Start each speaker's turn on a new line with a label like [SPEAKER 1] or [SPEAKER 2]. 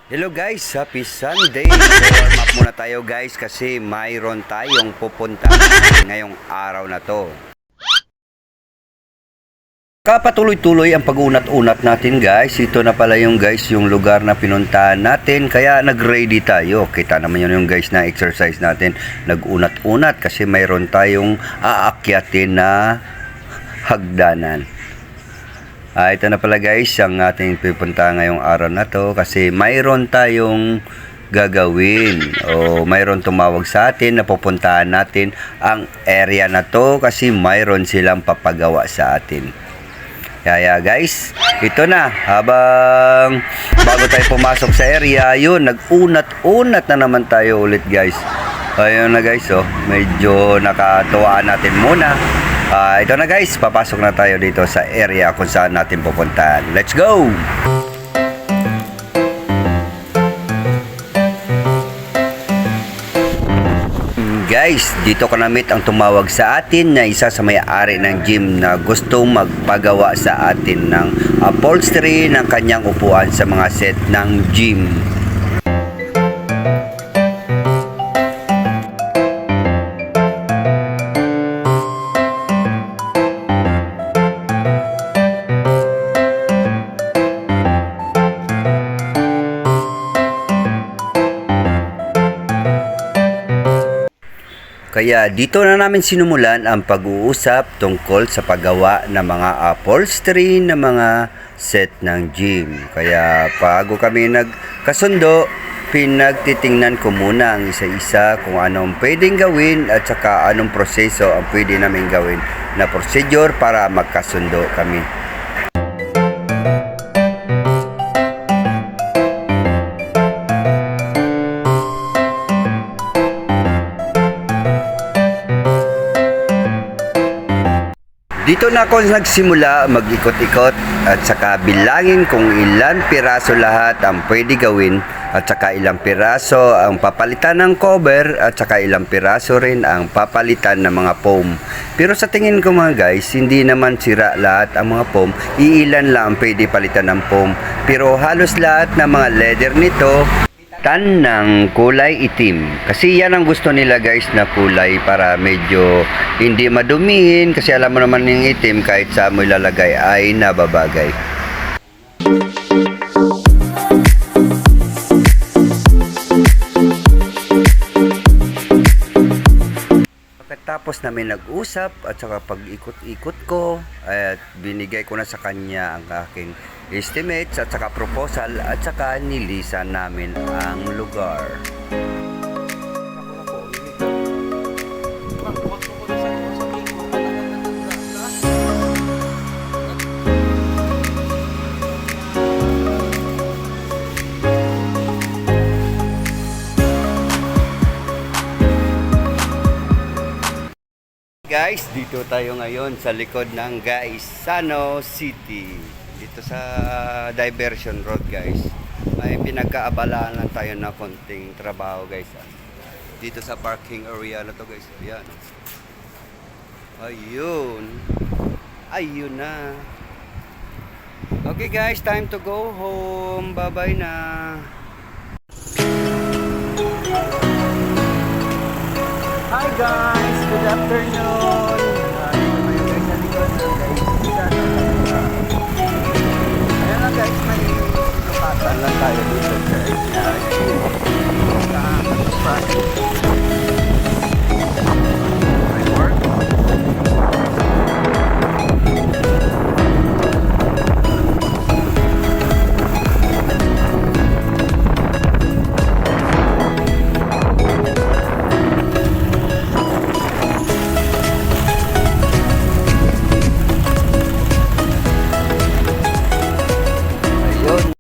[SPEAKER 1] Hello guys, happy Sunday. Warm up muna tayo guys kasi mayroon tayong pupunta ngayong araw na to. Kapatuloy-tuloy ang pag-unat-unat natin guys. Ito na pala yung guys, yung lugar na pinuntahan natin. Kaya nag-ready tayo. Kita naman yun yung guys na exercise natin. Nag-unat-unat kasi mayroon tayong aakyatin na hagdanan. Ito na pala guys, ang ating pupunta ngayong araw na to kasi mayroon tayong gagawin o mayroon tumawag sa atin na pupuntahan natin ang area na to kasi mayroon silang papagawa sa atin. Kaya guys, ito na, habang bago tayo pumasok sa area, yun, nag-unat-unat na naman tayo ulit guys. Ayun na guys, medyo nakatuwaan natin muna. Ito na guys, papasok na tayo dito sa area kung saan natin pupuntahan. Let's go! Guys, dito ko na-meet ang tumawag sa atin na isa sa may-ari ng gym na gustong magpagawa sa atin ng upholstery ng kanyang upuan sa mga set ng gym. Kaya dito na namin sinumulan ang pag-uusap tungkol sa paggawa ng mga upholstery ng mga set ng gym. Kaya bago kami nagkasundo, pinagtitingnan ko muna ang isa-isa kung anong pwedeng gawin at saka anong proseso ang pwede namin gawin na procedure para magkasundo kami. Dito na ako nagsimula mag-ikot-ikot at saka bilangin kung ilan piraso lahat ang pwede gawin at saka ilang piraso ang papalitan ng cover at saka ilang piraso rin ang papalitan ng mga foam. Pero sa tingin ko mga guys, hindi naman sira lahat ang mga foam, iilan lang ang pwede palitan ng foam. Pero halos lahat ng mga leather nito tan ng kulay itim kasi yan ang gusto nila guys na kulay para medyo hindi madumihin kasi alam mo naman yung itim kahit saan mo ilalagay ay nababagay. Pagkatapos namin nag-usap at saka pag-ikot-ikot ko at binigay ko na sa kanya ang aking estimates at saka proposal at saka nilisan namin ang lugar. Guys, dito tayo ngayon sa likod ng Gaisano City. Dito sa Diversion Road guys. May pinagkaabalaan lang tayo na konting trabaho guys. Dito sa parking area na to guys. Ayan. Ayun. Ayun na. Okay guys, time to go home. Bye-bye na.
[SPEAKER 2] Hi guys, good afternoon.